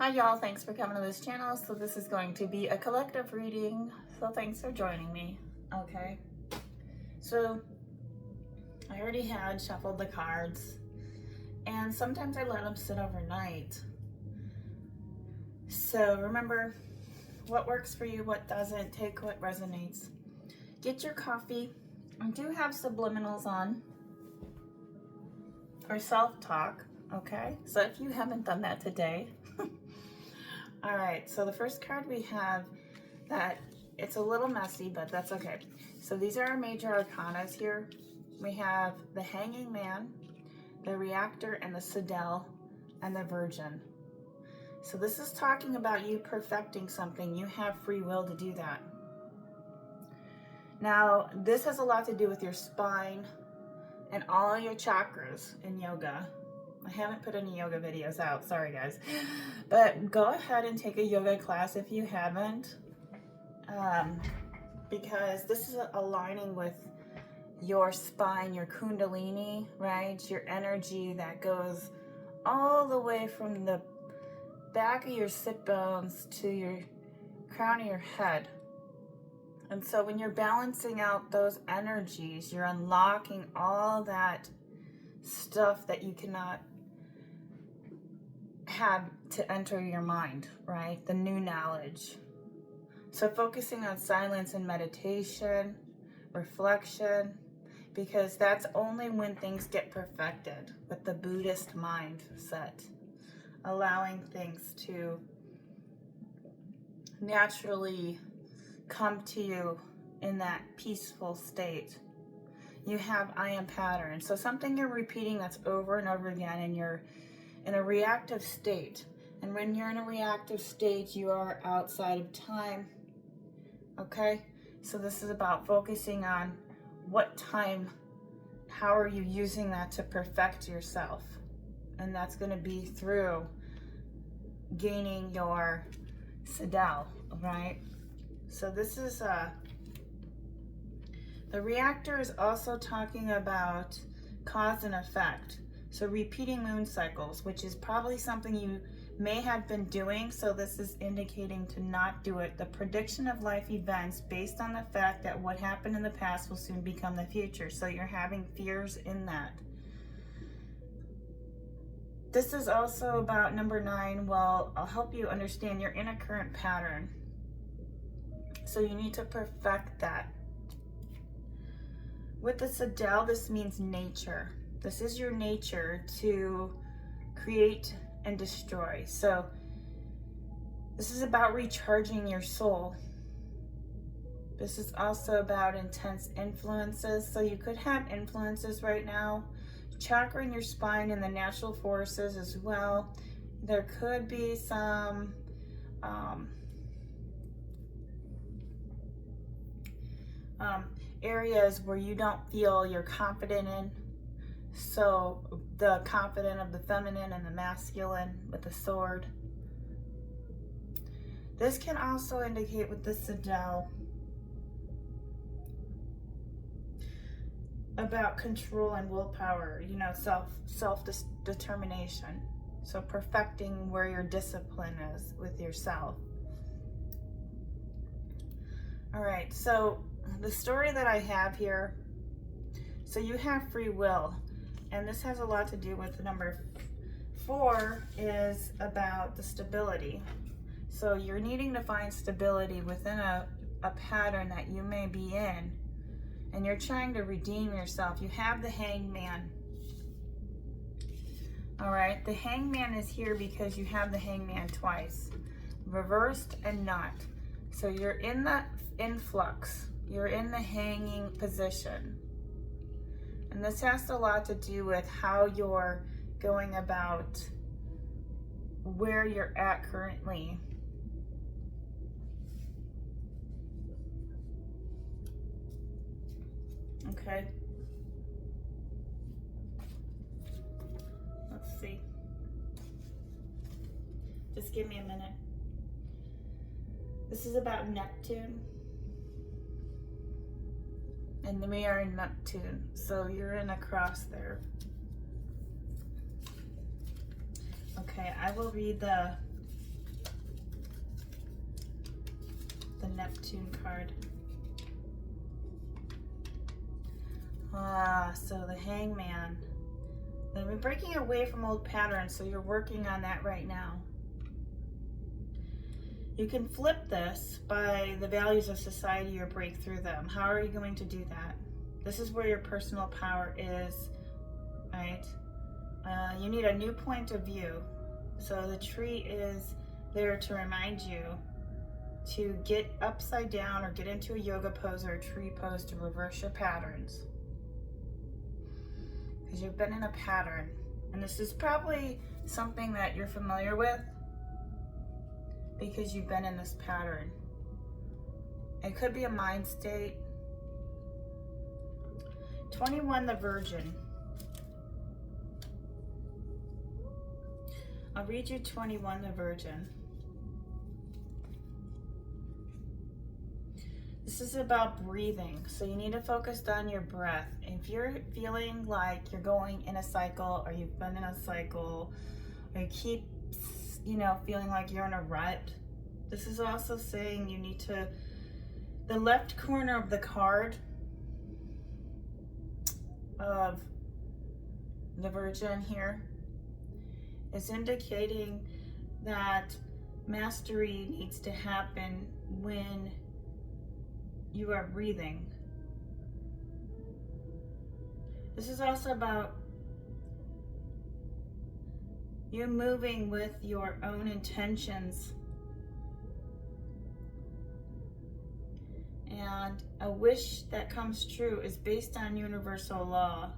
Hi y'all, thanks for coming to this channel. So this is going to be a collective reading, so thanks for joining me. Okay, so I already had shuffled the cards, and sometimes I let them sit overnight. So remember what works for you, what doesn't. Take what resonates. Get your coffee. I do have subliminals on for self-talk, okay? So if you haven't done that today, all right, so the first card we have, that it's a little messy, but that's okay. So these are our major arcanas here. We have the Hanging Man, the Reactor, and the Citadel, and the Virgin. So this is talking about you perfecting something. You have free will to do that. Now, this has a lot to do with your spine and all your chakras in yoga. I haven't put any yoga videos out, sorry guys. But go ahead and take a yoga class if you haven't. Because this is aligning with your spine, your kundalini, right? Your energy that goes all the way from the back of your sit bones to your crown of your head. And so when you're balancing out those energies, you're unlocking all that stuff that you cannot have to enter your mind, right? The new knowledge. So focusing on silence and meditation, reflection, because that's only when things get perfected with the Buddhist mindset, allowing things to naturally come to you in that peaceful state. You have I am pattern. So something you're repeating that's over and over again, and you're in a reactive state. And when you're in a reactive state, you are outside of time. Okay? So this is about focusing on what time, how are you using that to perfect yourself? And that's going to be through gaining your Citadel, right? So this is the Reactor is also talking about cause and effect. So repeating moon cycles, which is probably something you may have been doing, so this is indicating to not do it. The prediction of life events based on the fact that what happened in the past will soon become the future. So you're having fears in that. This is also about number 9. Well, I'll help you understand you're in a current pattern. So you need to perfect that. With the Citadel, this means nature. This is your nature to create and destroy. So this is about recharging your soul. This is also about intense influences. So you could have influences right now. Chakra in your spine and the natural forces as well. There could be some areas where you don't feel you're confident in. So the confident of the feminine and the masculine with the sword. This can also indicate with the Citadel about control and willpower, you know, self-determination. So perfecting where your discipline is with yourself. All right, so the story that I have here, so you have free will, and this has a lot to do with number 4 is about the stability. So you're needing to find stability within a pattern that you may be in, and you're trying to redeem yourself. You have the Hangman. All right, the Hangman is here because you have the Hangman twice, reversed and not. So you're in the influx, you're in the hanging position. And this has a lot to do with how you're going about where you're at currently. Okay. Let's see. Just give me a minute. This is about Neptune. And we are in Neptune, so you're in a cross there. Okay, I will read the the Neptune card. So the Hangman. They've been breaking away from old patterns, so you're working on that right now. You can flip this by the values of society or break through them. How are you going to do that? This is where your personal power is, right? You need a new point of view. So the tree is there to remind you to get upside down or get into a yoga pose or a tree pose to reverse your patterns. Because you've been in a pattern. And this is probably something that you're familiar with because you've been in this pattern. It could be a mind state. 21, the Virgin. I'll read you 21, the Virgin. This is about breathing, so you need to focus on your breath. If you're feeling like you're going in a cycle, or you've been in a cycle, or you keep, feeling like you're in a rut, this is also saying you need to, the left corner of the card of the Virgin here is indicating that mastery needs to happen when you are breathing. This is also about you moving with your own intentions. And a wish that comes true is based on universal law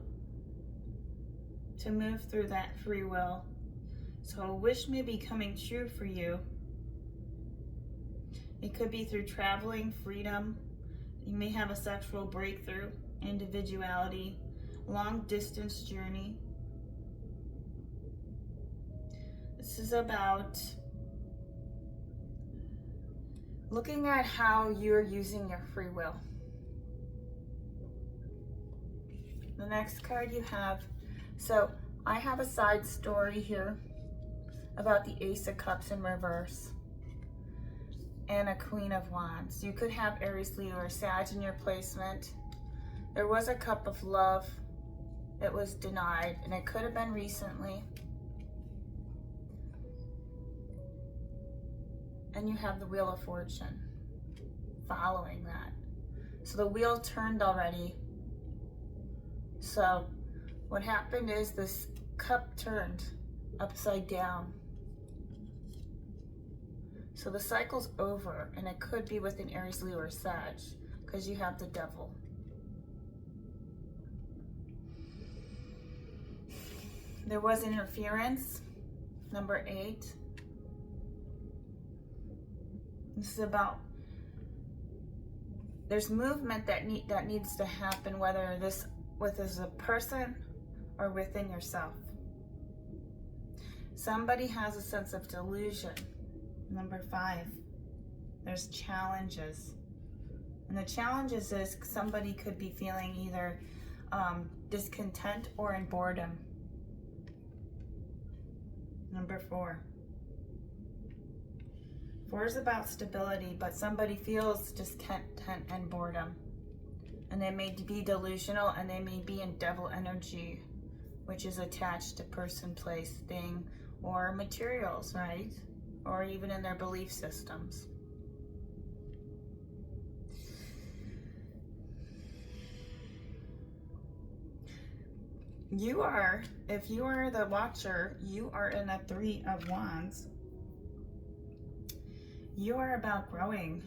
to move through that free will. So a wish may be coming true for you. It could be through traveling, freedom. You may have a sexual breakthrough, individuality, long distance journey. This is about looking at how you're using your free will. The next card you have, so I have a side story here about the Ace of Cups in reverse and a Queen of Wands. You could have Aries, Leo, or Sag in your placement. There was a cup of love. It was denied, and it could have been recently. And you have the Wheel of Fortune following that. So the wheel turned already. So what happened is this cup turned upside down. So the cycle's over, and it could be with an Aries, Leo, or Sag, because you have the Devil. There was interference, number 8. This is about, there's movement that needs to happen, whether this as a person or within yourself. Somebody has a sense of delusion. Number 5, there's challenges. And the challenges is somebody could be feeling either discontent or in boredom. Number 4. 4 is about stability, but somebody feels discontent and boredom. And they may be delusional, and they may be in devil energy, which is attached to person, place, thing, or materials, right? Or even in their belief systems. You are, if you are the watcher, you are in a 3 of Wands. You are about growing.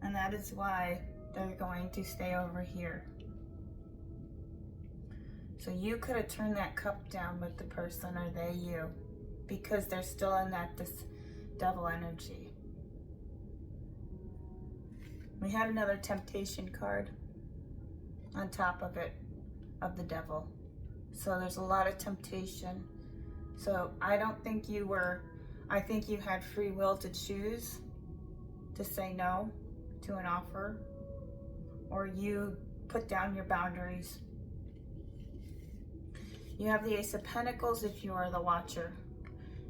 And that is why they're going to stay over here. So you could have turned that cup down with the person, or they you, because they're still in this devil energy. We had another temptation card on top of it, of the devil. So there's a lot of temptation. So I don't think you were, I think you had free will to choose to say no to an offer, or you put down your boundaries. You have the Ace of Pentacles if you are the watcher.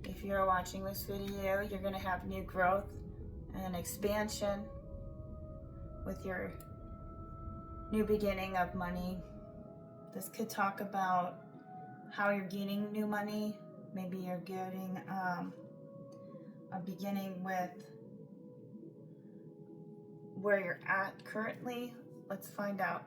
If you're watching this video, you're going to have new growth and expansion with your new beginning of money. This could talk about how you're gaining new money. Maybe you're getting a beginning with where you're at currently. Let's find out.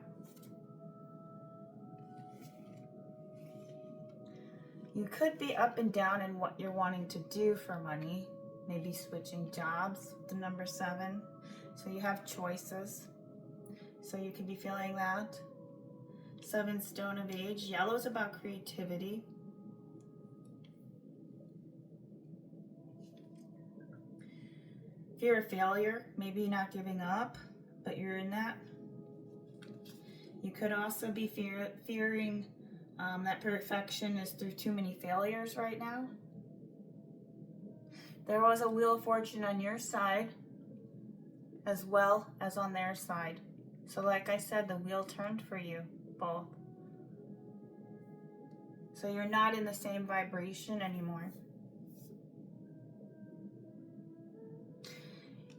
You could be up and down in what you're wanting to do for money. Maybe switching jobs, the number 7. So you have choices. So you could be feeling that. 7 stone of age. Yellow is about creativity. Fear of failure. Maybe not giving up, but you're in that. You could also be fearing that perfection is through too many failures right now. There was a Wheel of Fortune on your side as well as on their side. So like I said, the wheel turned for you both. So you're not in the same vibration anymore.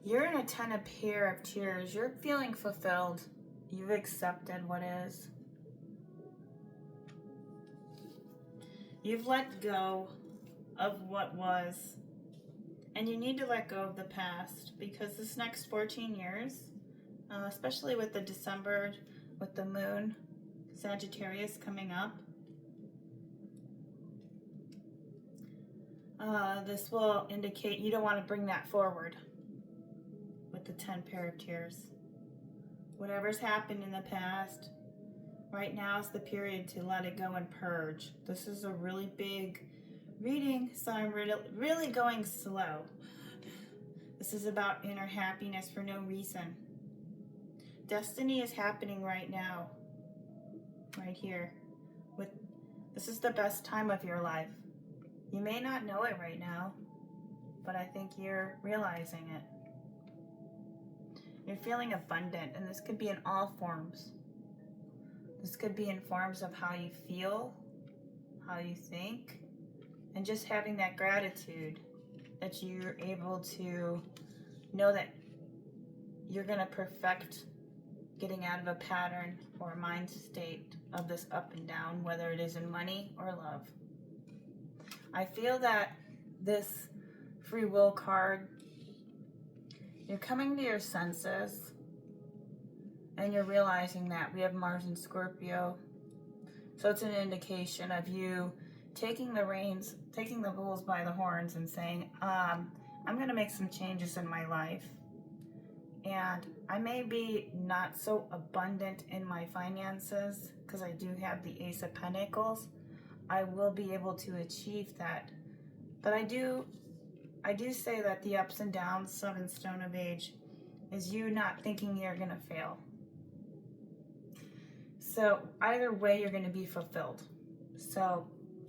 You're in a 10 of pair of tears. You're feeling fulfilled. You've accepted what is. You've let go of what was. And you need to let go of the past, because this next 14 years, especially with the December, with the moon, Sagittarius coming up, this will indicate you don't want to bring that forward with the 10 pair of tears. Whatever's happened in the past, right now is the period to let it go and purge. This is a really big reading, so I'm really going slow. This is about inner happiness for no reason. Destiny is happening right now, right here. This is the best time of your life. You may not know it right now, but I think you're realizing it. You're feeling abundant, and this could be in all forms. This could be in forms of how you feel, how you think, and just having that gratitude that you're able to know that you're going to perfect getting out of a pattern or a mind state of this up and down, whether it is in money or love. I feel that this free will card, you're coming to your senses and you're realizing that we have Mars in Scorpio. So it's an indication of you taking the reins, taking the bulls by the horns and saying, I'm going to make some changes in my life. And I may be not so abundant in my finances because I do have the Ace of Pentacles. I will be able to achieve that. But I do say that the ups and downs, 7 stone of age, is you not thinking you're going to fail. So either way, you're going to be fulfilled. So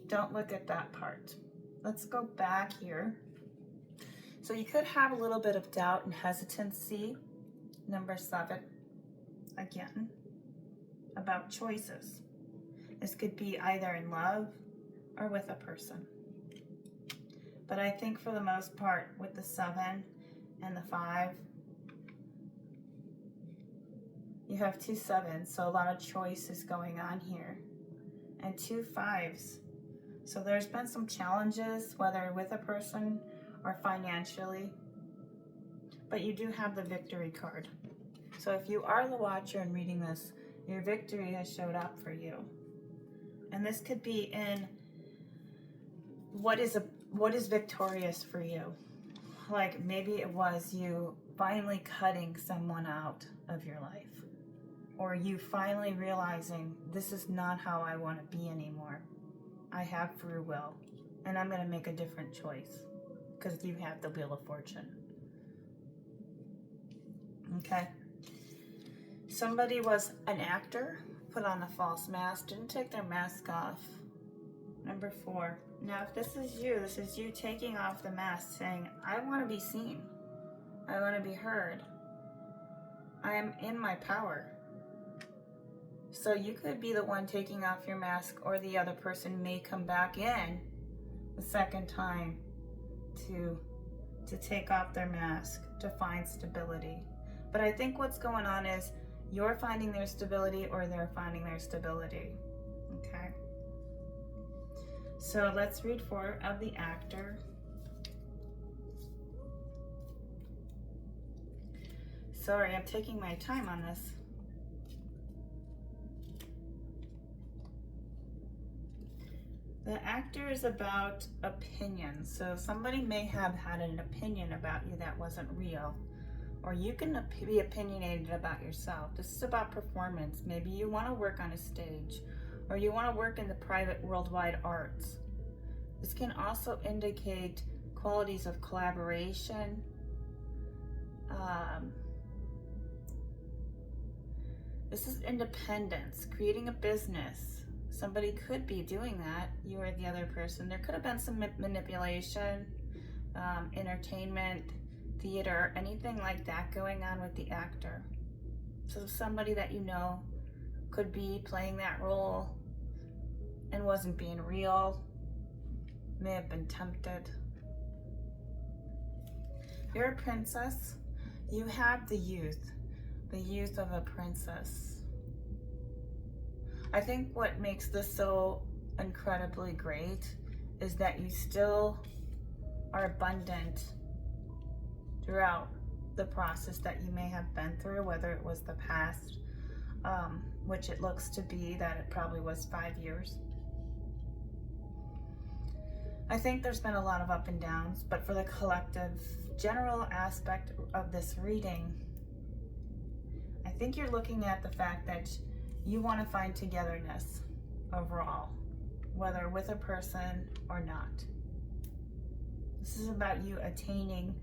don't look at that part. Let's go back here. So you could have a little bit of doubt and hesitancy, number 7, again, about choices. This could be either in love or with a person. But I think for the most part, with the 7 and the 5, you have 2 7s, so a lot of choices going on here. And 2 5s. So there's been some challenges, whether with a person or financially. But you do have the victory card. So if you are the watcher and reading this, your victory has showed up for you. And this could be in what is victorious for you. Like maybe it was you finally cutting someone out of your life. Or you finally realizing this is not how I want to be anymore. I have free will. And I'm going to make a different choice. Because you have the Wheel of Fortune. Okay. Somebody was an actor, put on a false mask, didn't take their mask off. Number 4. Now, if this is you taking off the mask, saying, I want to be seen. I want to be heard. I am in my power. So you could be the one taking off your mask, or the other person may come back in the second time to to take off their mask, to find stability. But I think what's going on is you're finding their stability or they're finding their stability. Okay? So let's read 4 of the actor. Sorry, I'm taking my time on this. The actor is about opinions. So somebody may have had an opinion about you that wasn't real. Or you can be opinionated about yourself. This is about performance. Maybe you want to work on a stage, or you want to work in the private worldwide arts. This can also indicate qualities of collaboration. This is independence, creating a business. Somebody could be doing that, you or the other person. There could have been some manipulation, entertainment, theater, anything like that going on with the actor. So somebody that you know could be playing that role and wasn't being real, may have been tempted. You're a princess. You have the youth of a princess. I think what makes this so incredibly great is that you still are abundant throughout the process that you may have been through, whether it was the past, which it looks to be that it probably was 5 years. I think there's been a lot of up and downs, but for the collective general aspect of this reading, I think you're looking at the fact that you want to find togetherness overall, whether with a person or not. This is about you attaining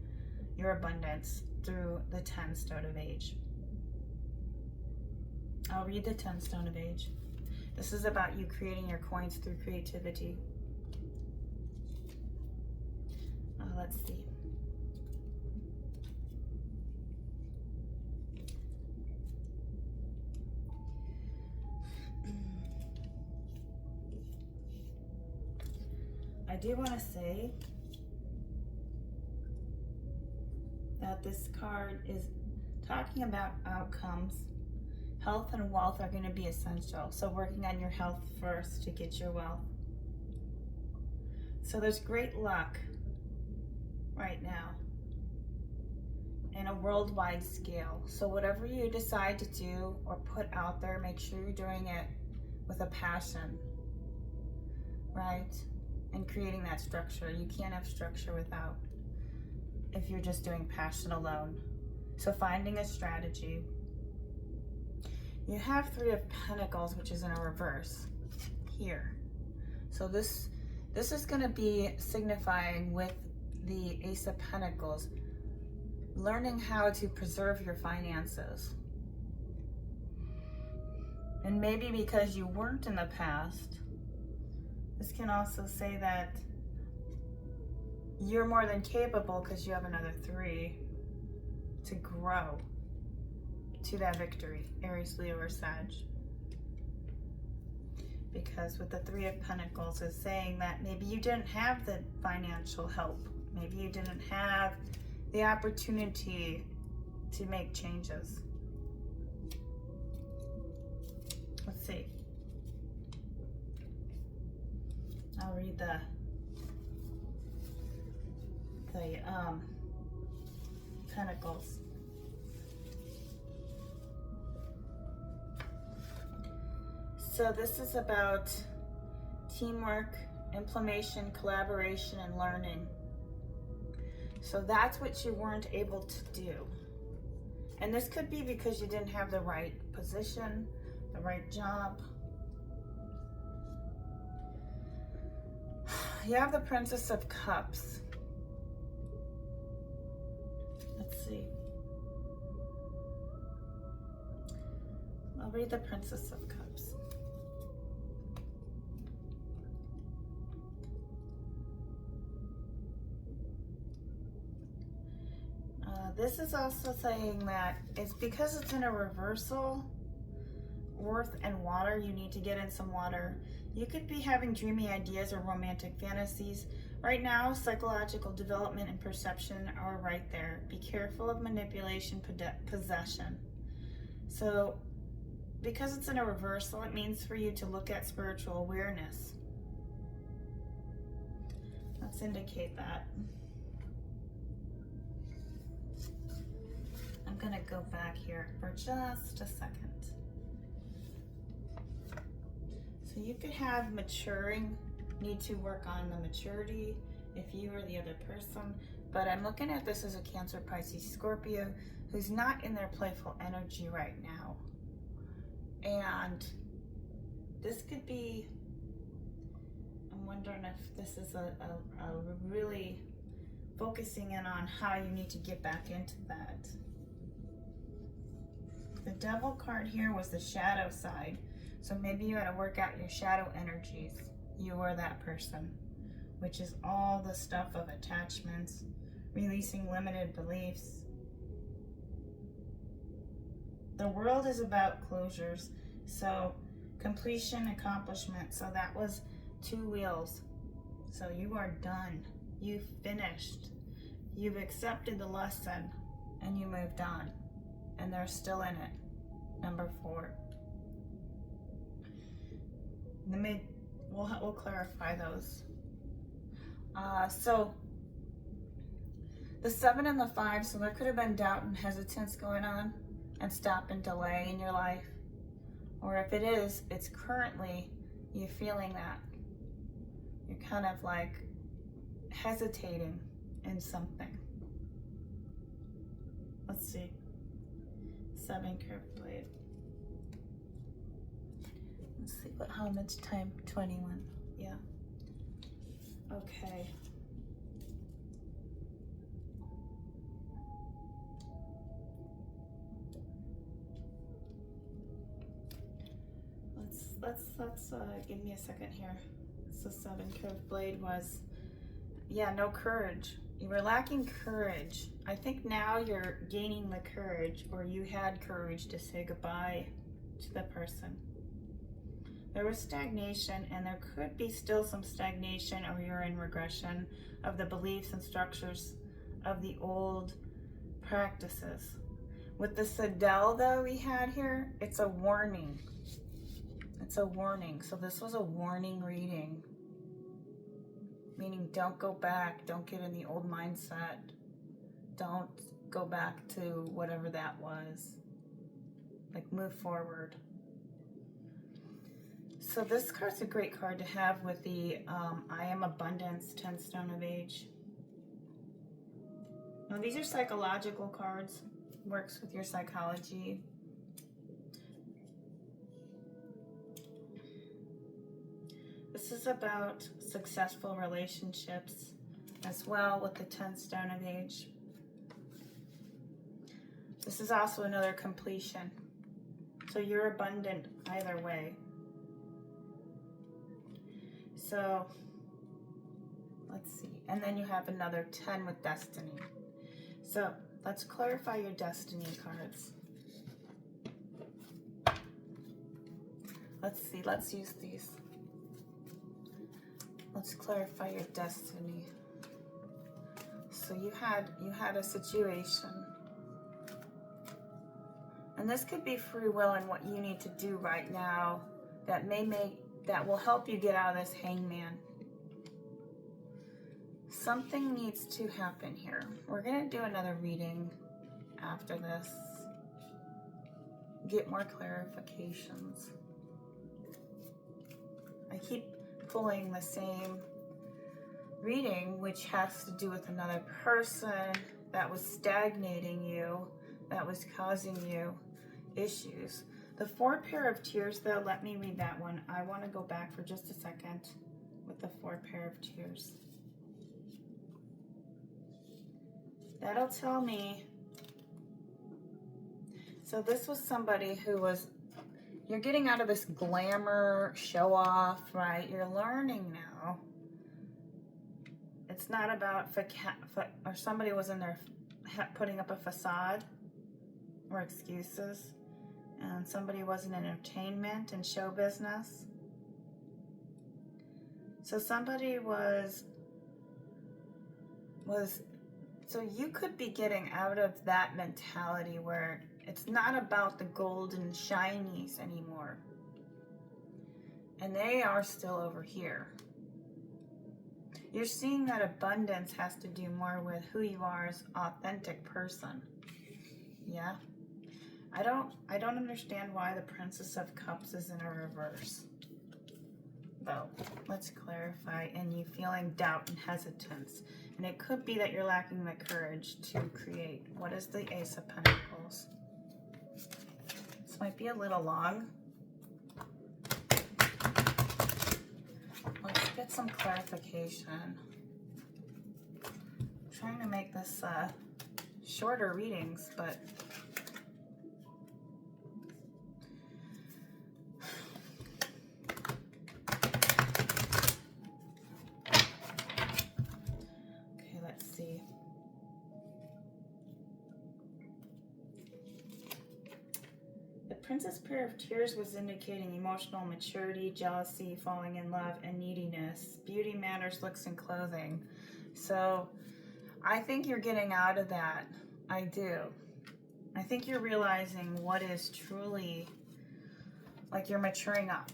your abundance through the 10 stone of age. I'll read the 10 stone of age. This is about you creating your coins through creativity. Let's see. I do want to say that this card is talking about outcomes. Health and wealth are going to be essential. So working on your health first to get your wealth. So there's great luck right now in a worldwide scale. So whatever you decide to do or put out there, make sure you're doing it with a passion, right? And creating that structure. You can't have structure without, if you're just doing passion alone. So finding a strategy. You have 3 of Pentacles, which is in a reverse here. So this is going to be signifying with the Ace of Pentacles, learning how to preserve your finances. And maybe because you weren't in the past, this can also say that you're more than capable, because you have another 3, to grow to that victory, Aries, Leo, or Sag. Because with the 3 of Pentacles is saying that maybe you didn't have the financial help. Maybe you didn't have the opportunity to make changes. Let's see. I'll read the Pentacles. So this is about teamwork, implementation, collaboration, and learning. So that's what you weren't able to do. And this could be because you didn't have the right position, the right job. You have the Princess of Cups. Let's see. I'll read the Princess of Cups. This is also saying that it's because it's in a reversal, earth and water, you need to get in some water. You could be having dreamy ideas or romantic fantasies, Right now, psychological development and perception are right there. Be careful of manipulation, possession. So, because it's in a reversal, it means for you to look at spiritual awareness. Let's indicate that. I'm going to go back here for just a second. So you could have maturing, need to work on the maturity if you or the other person, but I'm looking at this as a Cancer, Pisces, Scorpio who's not in their playful energy right now. And this could be, I'm wondering if this is a really focusing in on how you need to get back into that. The Devil card here was the shadow side. So maybe you had to work out your shadow energies. You were that person, which is all the stuff of attachments, releasing limited beliefs. The world is about closures. So completion, accomplishment. So that was 2 wheels. So you are done. You've finished. You've accepted the lesson and you moved on. And they're still in it. Number 4. We'll clarify those. So the 7 and the 5, so there could have been doubt and hesitance going on and stop and delay in your life. Or if it is, it's currently you feeling that. You're kind of like hesitating in something. Let's see. 7 curved blade. Let's see how much time? 21. Yeah. Okay. Let's give me a second here. So 7 curved blade was, yeah, no courage. You were lacking courage. I think now you're gaining the courage, or you had courage to say goodbye to the person. There was stagnation, and there could be still some stagnation, or you're in regression of the beliefs and structures of the old practices. With the Sadell, though, we had here, it's a warning. It's a warning. So this was a warning reading. Meaning don't go back. Don't get in the old mindset. Don't go back to whatever that was. Like, move forward. So this card's a great card to have with the I Am Abundance 10 Stone of Age. Now these are psychological cards. Works with your psychology. This is about successful relationships as well with the 10 Stone of Age. This is also another completion. So you're abundant either way. So let's see. And then you have another 10 with destiny. So let's clarify your destiny cards. Let's see. Let's use these. Let's clarify your destiny. So you had a situation. And this could be free will and what you need to do right now that will help you get out of this hangman. Something needs to happen here. We're going to do another reading after this. Get more clarifications. I keep pulling the same reading, which has to do with another person that was stagnating you, that was causing you issues. The 4 pair of tears, though, let me read that one. I want to go back for just a second with the 4 pair of tears. That'll tell me. So this was somebody who was, you're getting out of this glamour, show off, right? You're learning now. It's not about, or somebody was in there putting up a facade or excuses. And somebody was in entertainment and show business. So somebody was was, so you could be getting out of that mentality where it's not about the golden shinies anymore. And they are still over here. You're seeing that abundance has to do more with who you are as an authentic person. Yeah? I don't understand why the Princess of Cups is in a reverse. Though, let's clarify. And you feeling doubt and hesitance. And it could be that you're lacking the courage to create. What is the Ace of Pentacles? This might be a little long. Let's get some clarification. I'm trying to make this shorter readings, but okay, let's see. The Princess Pair of Tears was indicating emotional maturity, jealousy, falling in love, and neediness. Beauty, manners, looks, and clothing. So I think you're getting out of that. I do. I think you're realizing what is truly, like, you're maturing up.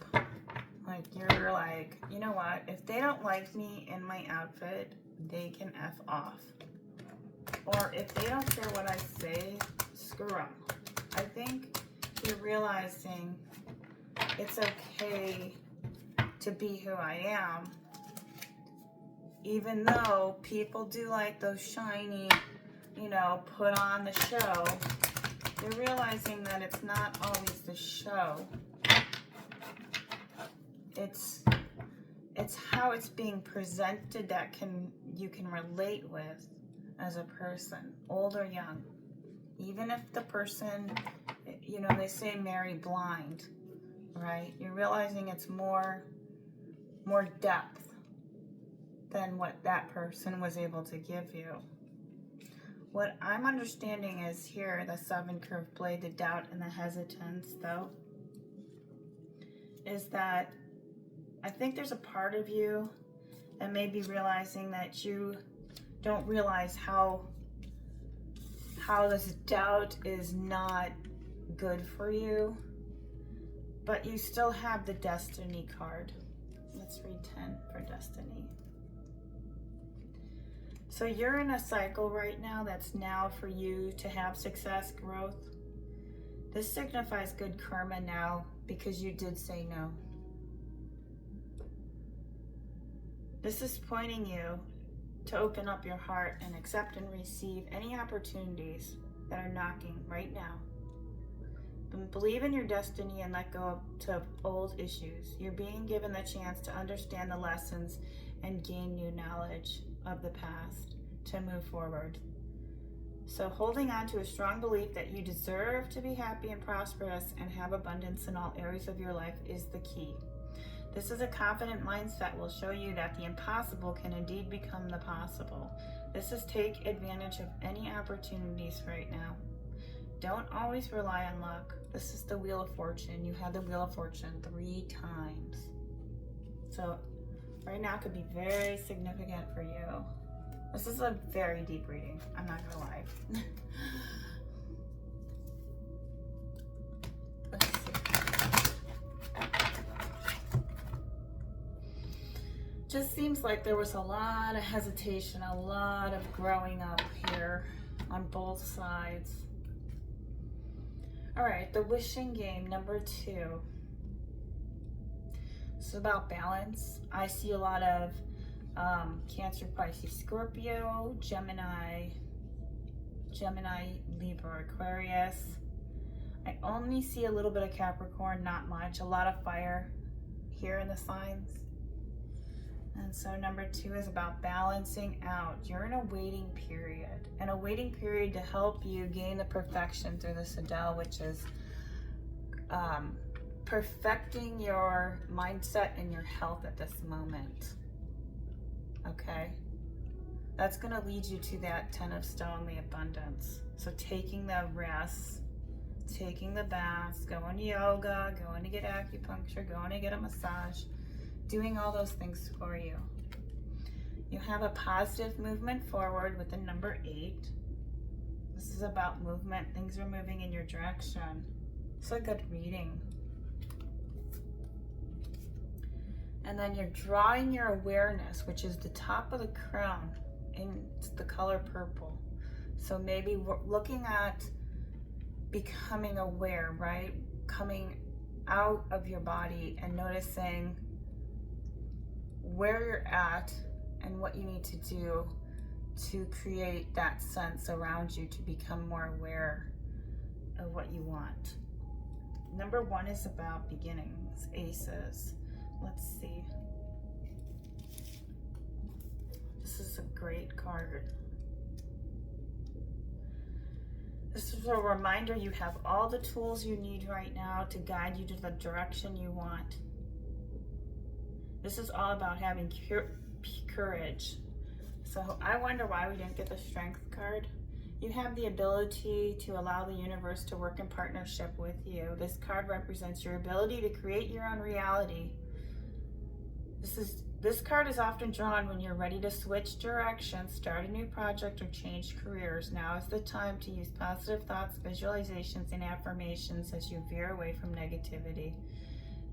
Like, you're like, you know what? If they don't like me in my outfit, they can F off. Or if they don't care what I say, screw them. I think you're realizing it's okay to be who I am, even though people do like those shiny, you know, put on the show. You're realizing that it's not always the show. It's how it's being presented that you can relate with as a person, old or young. Even if the person, you know, they say marry blind, right? You're realizing it's more depth than what that person was able to give you. What I'm understanding is here, the 7 curved blade, the doubt and the hesitance, though, is that I think there's a part of you that may be realizing that you don't realize how this doubt is not good for you, but you still have the Destiny card. Let's read 10 for Destiny. So you're in a cycle right now that's now for you to have success, growth. This signifies good karma now because you did say no. This is pointing you to open up your heart and accept and receive any opportunities that are knocking right now. But believe in your destiny and let go of old issues. You're being given the chance to understand the lessons and gain new knowledge of the past to move forward. So holding on to a strong belief that you deserve to be happy and prosperous and have abundance in all areas of your life is the key. This is a confident mindset will show you that the impossible can indeed become the possible. This is take advantage of any opportunities right now. Don't always rely on luck. This is the Wheel of Fortune. You had the Wheel of Fortune 3 times. So right now could be very significant for you. This is a very deep reading. I'm not gonna lie. Let's see. Just seems like there was a lot of hesitation, a lot of growing up here on both sides. All right, the wishing game, number 2. It's about balance. I see a lot of Cancer, Pisces, Scorpio, Gemini, Libra, Aquarius. I only see a little bit of Capricorn, not much. A lot of fire here in the signs. And so number 2 is about balancing out. You're in a waiting period. And a waiting period to help you gain the perfection through the Sadell, which is perfecting your mindset and your health at this moment. Okay? That's going to lead you to that 10 of Stone, the abundance. So taking the rest, taking the baths, going to yoga, going to get acupuncture, going to get a massage, doing all those things for you. You have a positive movement forward with the number 8. This is about movement. Things are moving in your direction. It's a good reading. And then you're drawing your awareness, which is the top of the crown, in the color purple. So maybe we're looking at becoming aware, right? Coming out of your body and noticing where you're at and what you need to do to create that sense around you to become more aware of what you want. Number 1 is about beginnings, aces. Let's see. This is a great card. This is a reminder you have all the tools you need right now to guide you to the direction you want. This is all about having courage. So I wonder why we didn't get the Strength card. You have the ability to allow the universe to work in partnership with you. This card represents your ability to create your own reality. This card is often drawn when you're ready to switch directions, start a new project, or change careers. Now is the time to use positive thoughts, visualizations, and affirmations as you veer away from negativity.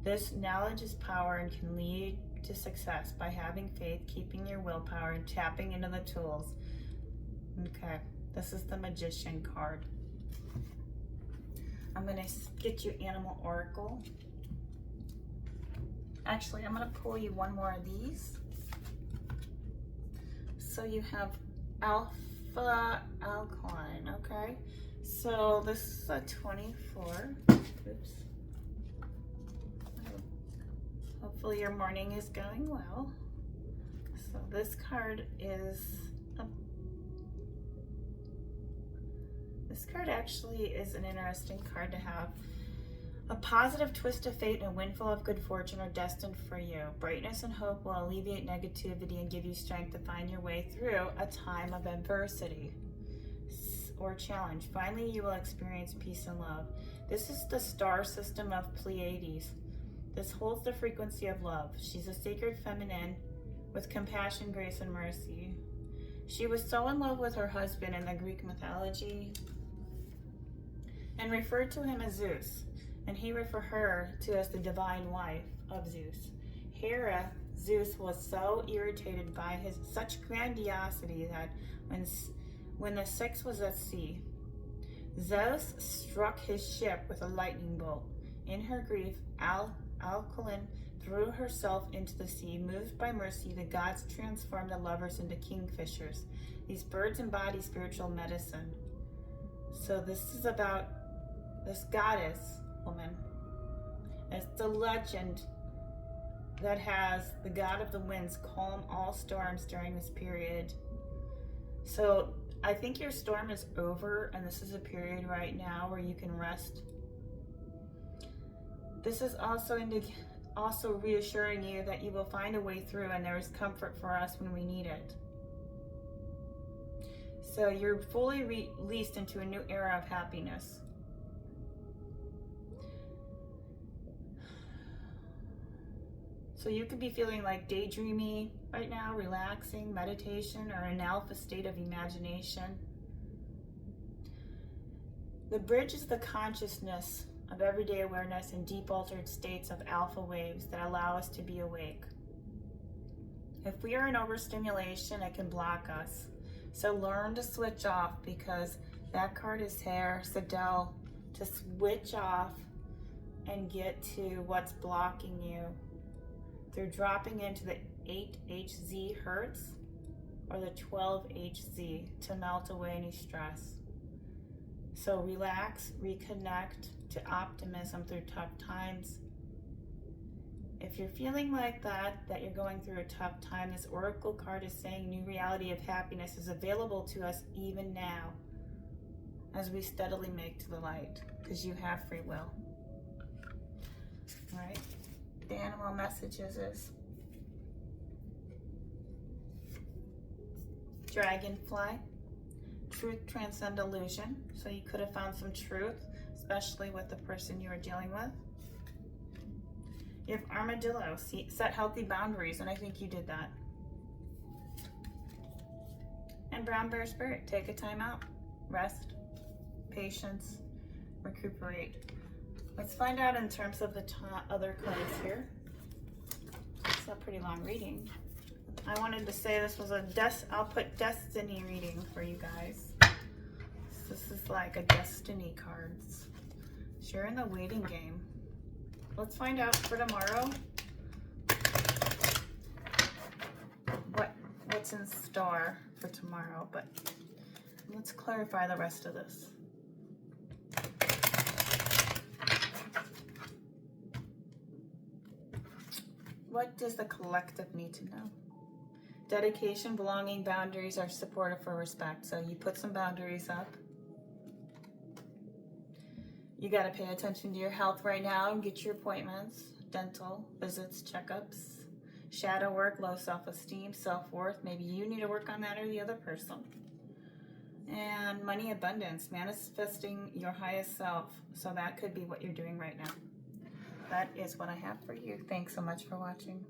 This knowledge is power and can lead to success by having faith, keeping your willpower, and tapping into the tools. Okay, this is the Magician card. I'm going to get you Animal Oracle. Actually, I'm going to pull you one more of these. So you have Alpha Alkaline, okay? So this is a 24. Oops. Hopefully your morning is going well. So this card is this card actually is an interesting card to have. A positive twist of fate and a windfall of good fortune are destined for you. Brightness and hope will alleviate negativity and give you strength to find your way through a time of adversity or challenge. Finally, you will experience peace and love. This is the star system of Pleiades. This holds the frequency of love. She's a sacred feminine with compassion, grace, and mercy. She was so in love with her husband in the Greek mythology and referred to him as Zeus, and he referred her to as the divine wife of Zeus. Hera, Zeus was so irritated by his such grandiosity that when the Styx was at sea, Zeus struck his ship with a lightning bolt. In her grief, Alkaline threw herself into the sea. Moved by mercy, the gods transformed the lovers into kingfishers. These birds embody spiritual medicine. So this is about this goddess woman. It's the legend that has the god of the winds calm all storms during this period. So I think your storm is over, and this is a period right now where you can rest. This is also reassuring you that you will find a way through, and there is comfort for us when we need it. So you're fully released into a new era of happiness. So you could be feeling like daydreamy right now, relaxing, meditation, or an alpha state of imagination. The bridge is the consciousness of everyday awareness and deep altered states of alpha waves that allow us to be awake. If we are in overstimulation, it can block us. So learn to switch off, because that card is here, Sadell, to switch off and get to what's blocking you. They're dropping into the 8 Hertz or the 12 Hz to melt away any stress. So relax, reconnect to optimism through tough times. If you're feeling like that you're going through a tough time, this oracle card is saying new reality of happiness is available to us even now as we steadily make to the light, because you have free will. All right. The animal messages is dragonfly, truth transcend illusion. So you could have found some truth, especially with the person you are dealing with. You have armadillo, set healthy boundaries, and I think you did that. And brown bear spirit, take a time out. Rest, patience, recuperate. Let's find out in terms of the other cards here. It's a pretty long reading. I wanted to say this was I'll put destiny reading for you guys. This is like a destiny cards. You're in the waiting game. Let's find out for tomorrow what's in store for tomorrow, but let's clarify the rest of this. What does the collective need to know? Dedication, belonging, boundaries are supportive for respect. So you put some boundaries up. You got to pay attention to your health right now and get your appointments, dental, visits, checkups, shadow work, low self-esteem, self-worth. Maybe you need to work on that or the other person. And money abundance, manifesting your highest self. So that could be what you're doing right now. That is what I have for you. Thanks so much for watching.